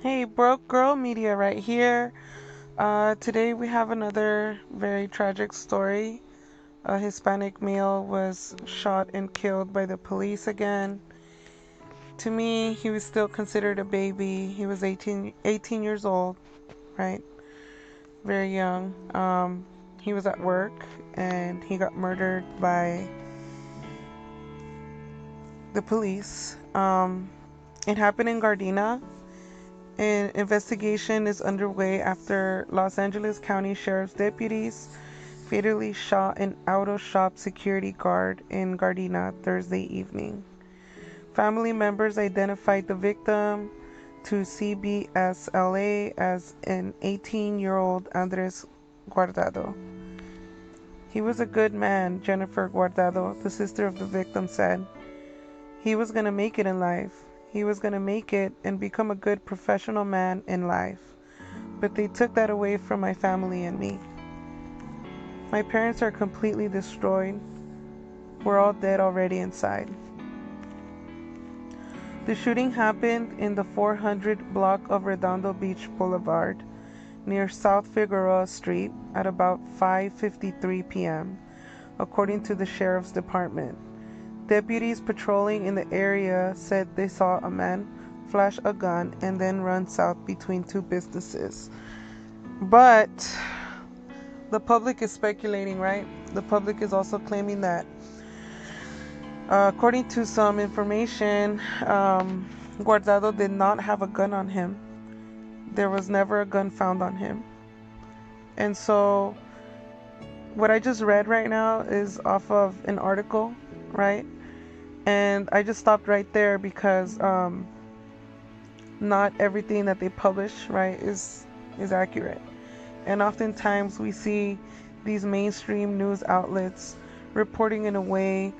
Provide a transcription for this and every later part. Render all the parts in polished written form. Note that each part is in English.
Hey, Broke Girl Media right here. Today we have another very tragic story. A Hispanic male was shot and killed by the police again. To me, he was still considered a baby. He was 18 years old, right? Very young. He was at work and he got murdered by the police. It happened in Gardena. An investigation is underway after Los Angeles County Sheriff's deputies fatally shot an auto shop security guard in Gardena Thursday evening. Family members identified the victim to CBSLA as an 18-year-old Andres Guardado. He was a good man, Jennifer Guardado, the sister of the victim, said. He was going to make it in life. He was going to make it and become a good professional man in life. But they took that away from my family and me. My parents are completely destroyed. We're all dead already inside. The shooting happened in the 400 block of Redondo Beach Boulevard near South Figueroa Street at about 5:53 p.m., according to the Sheriff's Department. Deputies patrolling in the area said they saw a man flash a gun and then run south between two businesses. But the public is speculating, right? The public is also claiming that, according to some information, Guardado did not have a gun on him. There was never a gun found on him. And so, what I just read right now is off of an article, right? And I just stopped right there because not everything that they publish, right, is accurate. And oftentimes we see these mainstream news outlets reporting in a way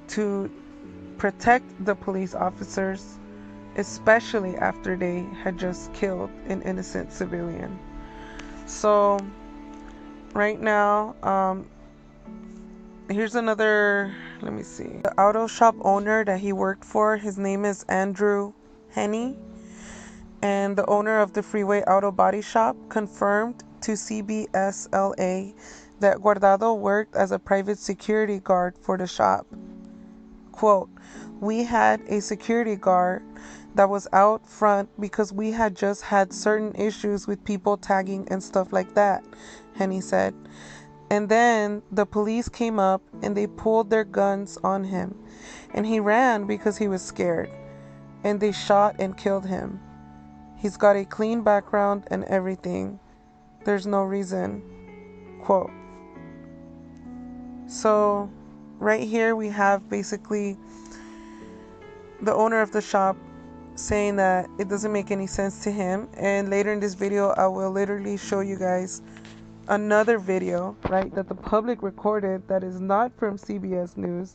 to protect the police officers, especially after they had just killed an innocent civilian. So right now, here's another, let me see. The auto shop owner that he worked for, his name is Andrew Henney, and the owner of the Freeway Auto Body Shop confirmed to CBSLA that Guardado worked as a private security guard for the shop. Quote, "We had a security guard that was out front because we had just had certain issues with people tagging and stuff like that," Henny said. "And then the police came up and they pulled their guns on him. And he ran because he was scared. And they shot and killed him. He's got a clean background and everything. There's no reason." Quote. So right here we have basically the owner of the shop saying that it doesn't make any sense to him. And later in this video I will literally show you guys another video, right, that the public recorded that is not from CBS News,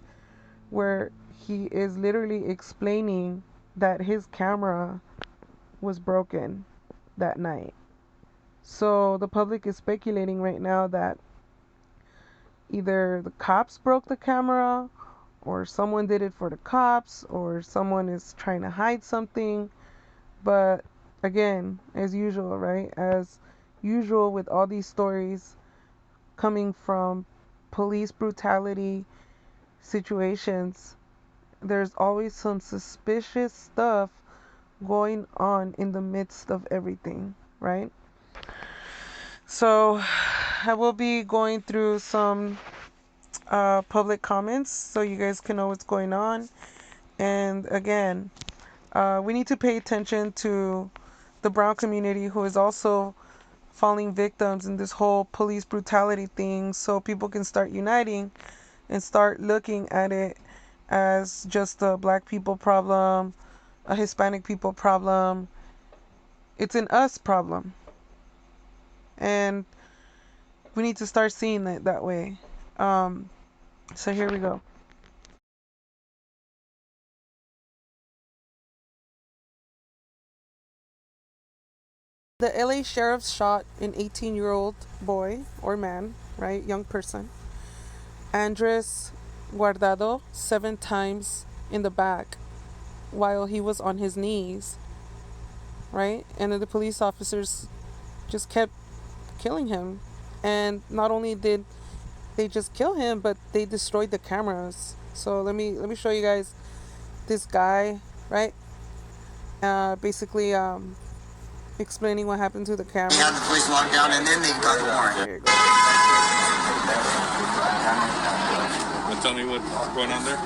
where he is literally explaining that his camera was broken that night. So the public is speculating right now that either the cops broke the camera, or someone did it for the cops, or someone is trying to hide something. But again, as usual, right? As usual with all these stories coming from police brutality situations, there's always some suspicious stuff going on in the midst of everything, right? So I will be going through some public comments so you guys can know what's going on. And again, we need to pay attention to the brown community who is also falling victims in this whole police brutality thing, so people can start uniting and start looking at it as just a black people problem, a Hispanic people problem. It's an us problem. And we need to start seeing it that way. So here we go. The LA sheriff shot an 18-year-old boy or man, right, young person, Andres Guardado, 7 times in the back while he was on his knees. right? And then the police officers just kept killing him. And not only did they just kill him, but they destroyed the cameras. So let me show you guys this guy, right? Basically explaining what happened to the camera. They had the place locked down and then they got the warrant. There you go. Well, tell me what's going on there.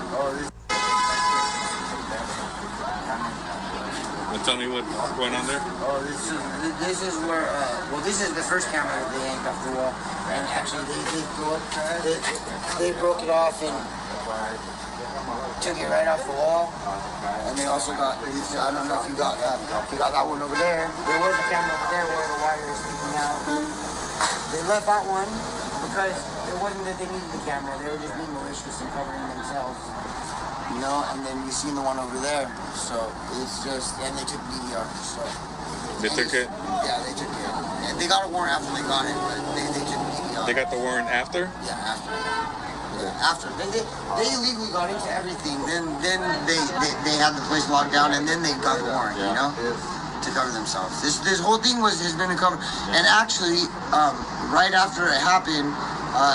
Well, tell me what's going on there. Oh, this is where this is the first camera that they yanked off the wall, and actually they broke it off and took it right off the wall, and they also got, I don't know if you got that one over there. There was a camera over there where the wire is sticking out. They left that one because it wasn't that they needed the camera, they were just being malicious and covering themselves. You know, and then you seen the one over there, so it's just, and they took DVR, so. They took it? Yeah, they took it. And they got a warrant after they got it, but they took DVR. They got the warrant after? Yeah, after. Yeah, after. They illegally got into everything, then they had the place locked down, and then they got the warrant, you know, to cover themselves. This whole thing has been covered, and actually, right after it happened,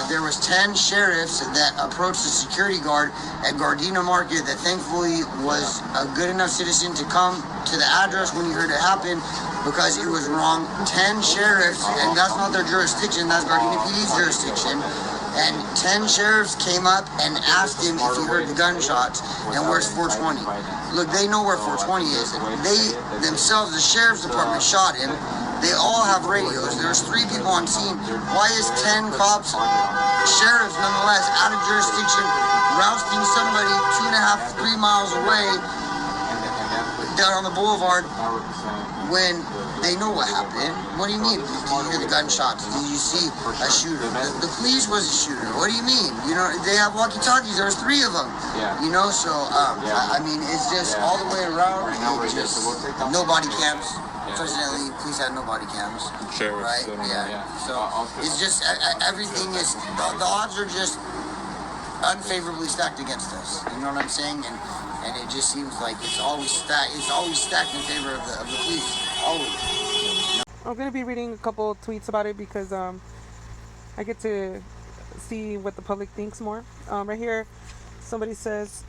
there was 10 sheriffs that approached the security guard at Guardado Market that thankfully was a good enough citizen to come to the address when he heard it happen because it was wrong. 10 sheriffs, and that's not their jurisdiction, that's Guardado PD's jurisdiction. And 10 sheriffs came up and asked him if he heard the gunshots and where's 420. Look, they know where 420 is. They themselves, the sheriff's department, shot him. They all have radios. There's 3 people on scene. Why is 10 cops, sheriffs nonetheless, out of jurisdiction, rousting somebody 2.5, 3 miles away down on the boulevard when they know what happened? What do you mean? Did you hear the gunshots? Did you see a shooter? The police was a shooter. What do you mean? You know, they have walkie-talkies. There's 3 of them. You know, so, I mean, it's just all the way around. It's just no body cams. Unfortunately, police had no body cams. Sure. Right? Yeah. So it's just everything is the odds are just unfavorably stacked against us. You know what I'm saying? And it just seems like it's always stacked. It's always stacked in favor of the police. Always. I'm gonna be reading a couple tweets about it because I get to see what the public thinks more. Right here, somebody says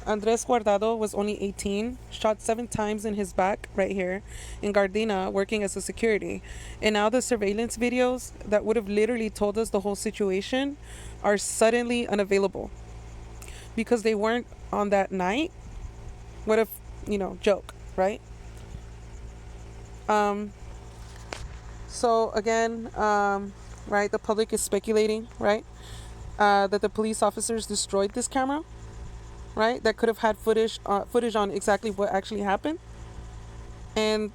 Andres Guardado was only 18, shot 7 times in his back, right here, in Gardena, working as a security. And now the surveillance videos that would have literally told us the whole situation are suddenly unavailable because they weren't on that night. What if, joke, right? So again, right, the public is speculating, right, that the police officers destroyed this camera, right, that could have had footage on exactly what actually happened. And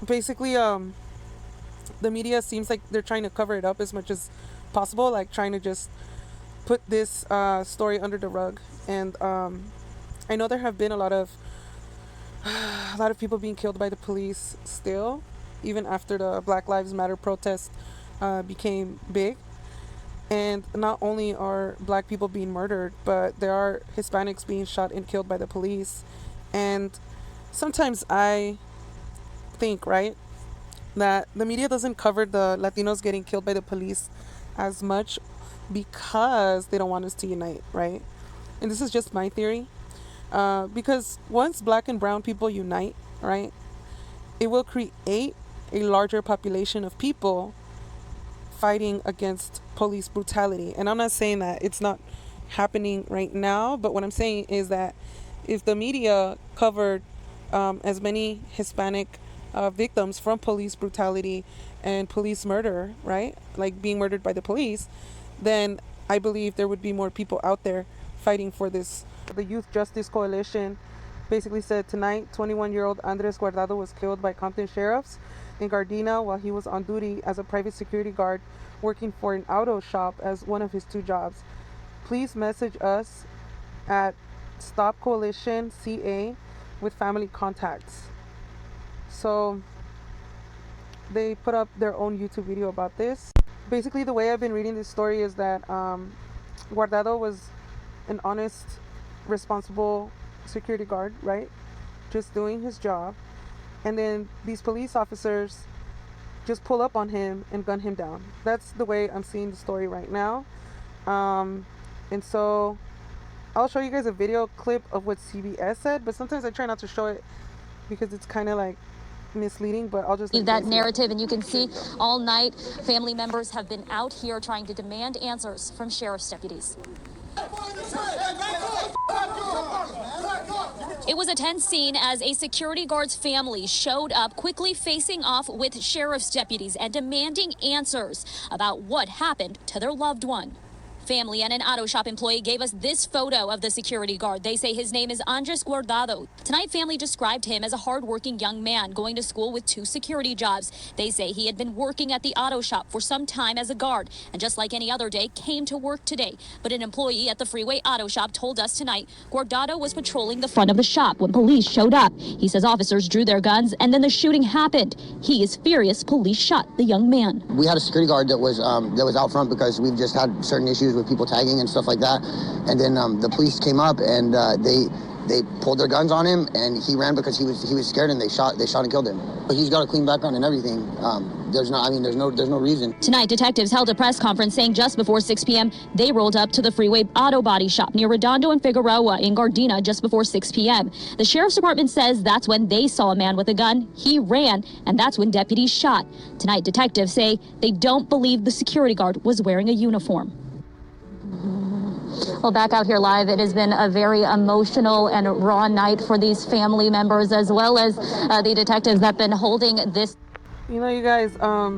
basically the media seems like they're trying to cover it up as much as possible, like trying to just put this story under the rug. And I know there have been a lot of people being killed by the police still, even after the Black Lives Matter protest became big. And not only are black people being murdered, but there are Hispanics being shot and killed by the police. And sometimes I think, right, that the media doesn't cover the Latinos getting killed by the police as much because they don't want us to unite, right? And this is just my theory. Because once black and brown people unite, right, it will create a larger population of people fighting against police brutality. And I'm not saying that it's not happening right now, but what I'm saying is that if the media covered as many Hispanic victims from police brutality and police murder, right, like being murdered by the police, then I believe there would be more people out there fighting for this. The Youth Justice Coalition basically said tonight 21-year-old Andres Guardado was killed by Compton sheriffs in Gardena while he was on duty as a private security guard working for an auto shop as one of his 2 jobs. Please message us at Stop Coalition CA with family contacts. So they put up their own YouTube video about this. Basically, the way I've been reading this story is that Guardado was an honest, responsible security guard, right? just doing his job, and then these police officers just pull up on him and gun him down. That's the way I'm seeing the story right now. And so I'll show you guys a video clip of what CBS said, but sometimes I try not to show it because it's kind of like misleading, but I'll just leave that narrative. And you can see all night family members have been out here trying to demand answers from sheriff's deputies. It was a tense scene as a security guard's family showed up, quickly facing off with sheriff's deputies and demanding answers about what happened to their loved one. Family and an auto shop employee gave us this photo of the security guard. They say his name is Andres Guardado. Tonight, family described him as a hardworking young man going to school with 2 security jobs. They say he had been working at the auto shop for some time as a guard, and just like any other day, came to work today. But an employee at the Freeway Auto Shop told us tonight Guardado was patrolling the front of the shop when police showed up. He says officers drew their guns, and then the shooting happened. He is furious police shot the young man. We had a security guard that was out front because we've just had certain issues with people tagging and stuff like that, and then the police came up and they pulled their guns on him, and he ran because he was scared, and they shot and killed him. But he's got a clean background and everything. There's no reason. Tonight, detectives held a press conference saying just before 6 p.m. they rolled up to the Freeway Auto Body Shop near Redondo and Figueroa in Gardena just before 6 p.m. The sheriff's department says that's when they saw a man with a gun. He ran, and that's when deputies shot. Tonight, detectives say they don't believe the security guard was wearing a uniform. Well, back out here live, it has been a very emotional and raw night for these family members, as well as the detectives that have been holding this. You know, you guys, a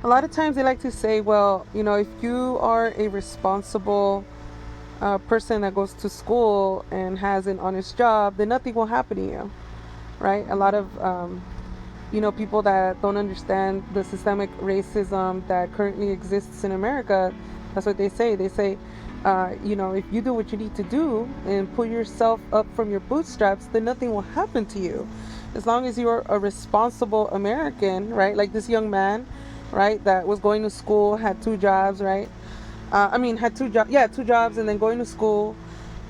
lot of times they like to say, well, you know, if you are a responsible person that goes to school and has an honest job, then nothing will happen to you, right? A lot of, you know, people that don't understand the systemic racism that currently exists in America, that's what they say. They say, you know, if you do what you need to do and pull yourself up from your bootstraps, then nothing will happen to you. As long as you're a responsible American, right? Like this young man, right, that was going to school, had 2 jobs, right? Had 2 jobs, 2 jobs, and then going to school.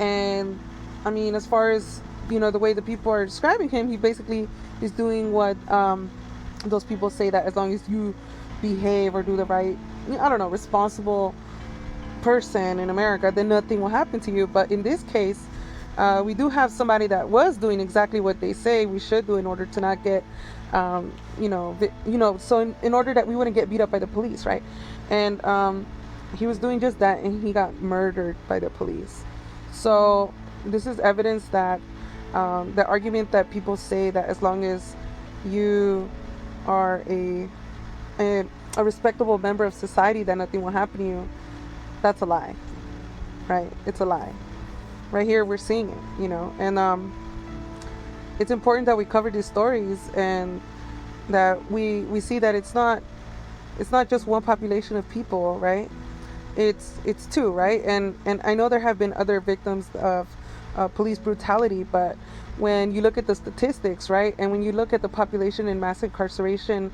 And I mean, as far as, you know, the way the people are describing him, he basically is doing what those people say, that as long as you behave or do the right, I don't know, responsible person in America, then nothing will happen to you. But in this case, we do have somebody that was doing exactly what they say we should do in order to not get, so in order that we wouldn't get beat up by the police, right? And he was doing just that, and he got murdered by the police. So this is evidence that the argument that people say that as long as you are a respectable member of society, that nothing will happen to you, that's a lie, right? It's a lie. Right here, we're seeing it, you know, and it's important that we cover these stories and that we see that it's not just one population of people, right? It's 2, right? And I know there have been other victims of police brutality, but when you look at the statistics, right, and when you look at the population and mass incarceration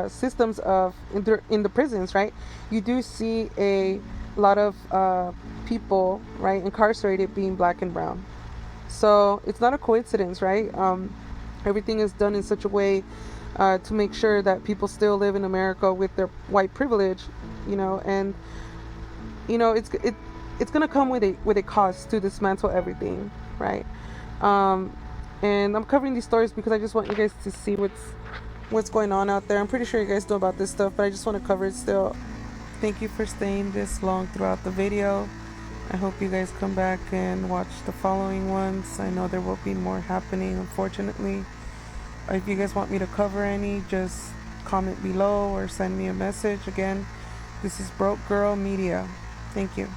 systems in the prisons, right, you do see a lot of people, right, incarcerated being Black and brown. So it's not a coincidence, right? Everything is done in such a way to make sure that people still live in America with their white privilege, you know, and you know it's gonna come with a cost to dismantle everything, right? And I'm covering these stories because I just want you guys to see what's going on out there. I'm pretty sure you guys know about this stuff, but I just want to cover it still. Thank you for staying this long throughout the video. I hope you guys come back and watch the following ones. I know there will be more happening, unfortunately. If you guys want me to cover any, just comment below or send me a message. Again, this is Broke Girl Media. Thank you.